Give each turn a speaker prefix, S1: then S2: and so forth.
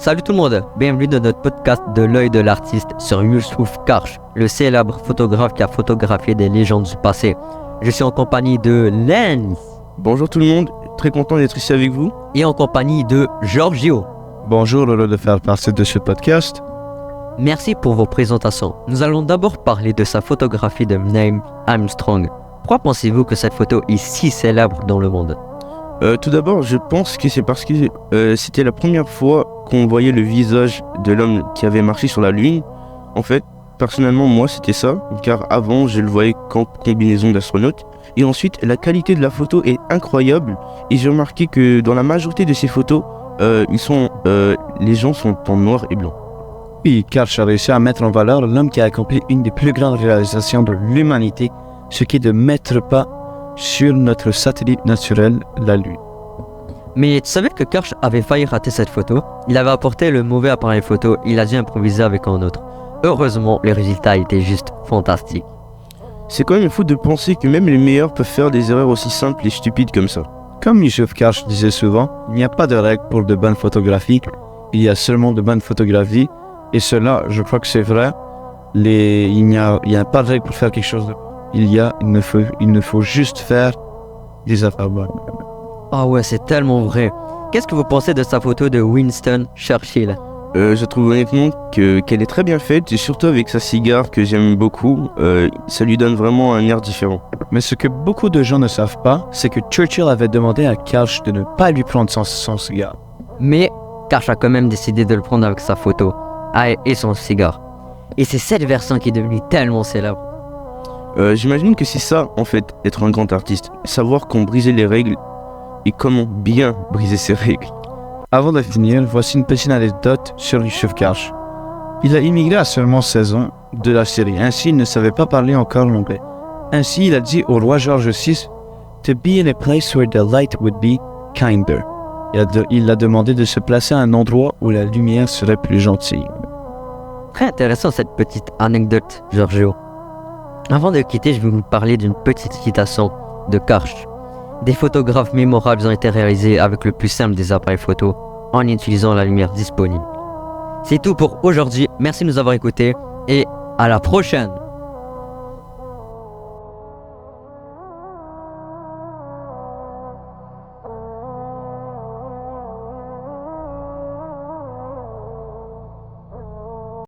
S1: Salut tout le monde, bienvenue dans notre podcast de l'œil de l'artiste sur Youssouf Karch, le célèbre photographe qui a photographié des légendes du passé. Je suis en compagnie de Lens.
S2: Bonjour tout le monde, très content d'être ici avec vous.
S1: Et en compagnie de Giorgio.
S3: Bonjour, heureux de faire partie de ce podcast.
S1: Merci pour vos présentations. Nous allons d'abord parler de sa photographie de Neil Armstrong. Pourquoi pensez-vous que cette photo est si célèbre dans le monde ?
S2: Tout d'abord, je pense que c'est parce que c'était la première fois qu'on voyait le visage de l'homme qui avait marché sur la Lune. En fait, personnellement, moi, c'était ça, car avant, je le voyais qu'en combinaison d'astronaute. Et ensuite, la qualité de la photo est incroyable. Et j'ai remarqué que dans la majorité de ces photos, les gens sont en noir et blanc.
S3: Oui, Karch a réussi à mettre en valeur l'homme qui a accompli une des plus grandes réalisations de l'humanité, ce qui est de mettre pas sur notre satellite naturel, la Lune.
S1: Mais tu savais que Karch avait failli rater cette photo ? Il avait apporté le mauvais appareil photo, il a dû improviser avec un autre. Heureusement, le résultat était juste fantastique.
S2: C'est quand même fou de penser que même les meilleurs peuvent faire des erreurs aussi simples et stupides comme ça.
S3: Comme Youssouf Karch disait souvent, il n'y a pas de règle pour de bonnes photographies, il y a seulement de bonnes photographies, et cela, je crois que c'est vrai, il n'y a pas de règle pour faire quelque chose de... Il ne faut juste faire des affaires bonnes.
S1: Ah ouais, c'est tellement vrai. Qu'est-ce que vous pensez de sa photo de Winston Churchill ?
S2: Je trouve honnêtement qu'elle est très bien faite, et surtout avec sa cigare que j'aime beaucoup, ça lui donne vraiment un air différent.
S3: Mais ce que beaucoup de gens ne savent pas, c'est que Churchill avait demandé à Karch de ne pas lui prendre son cigare.
S1: Mais Karch a quand même décidé de le prendre avec sa photo et son cigare. Et c'est cette version qui est devenue tellement célèbre.
S2: J'imagine que c'est ça, en fait, être un grand artiste. Savoir qu'on brisait les règles et comment bien briser ces règles.
S3: Avant de finir, voici une petite anecdote sur Youssouf Karch. Il a immigré à seulement 16 ans de la Syrie. Ainsi, il ne savait pas parler encore l'anglais. Ainsi, il a dit au roi George VI « To be in a place where the light would be kinder ». Il a demandé de se placer à un endroit où la lumière serait plus gentille.
S1: Très intéressant cette petite anecdote, Giorgio. Avant de quitter, je vais vous parler d'une petite citation de Karch. Des photographes mémorables ont été réalisés avec le plus simple des appareils photo, en utilisant la lumière disponible. C'est tout pour aujourd'hui, merci de nous avoir écoutés et à la prochaine!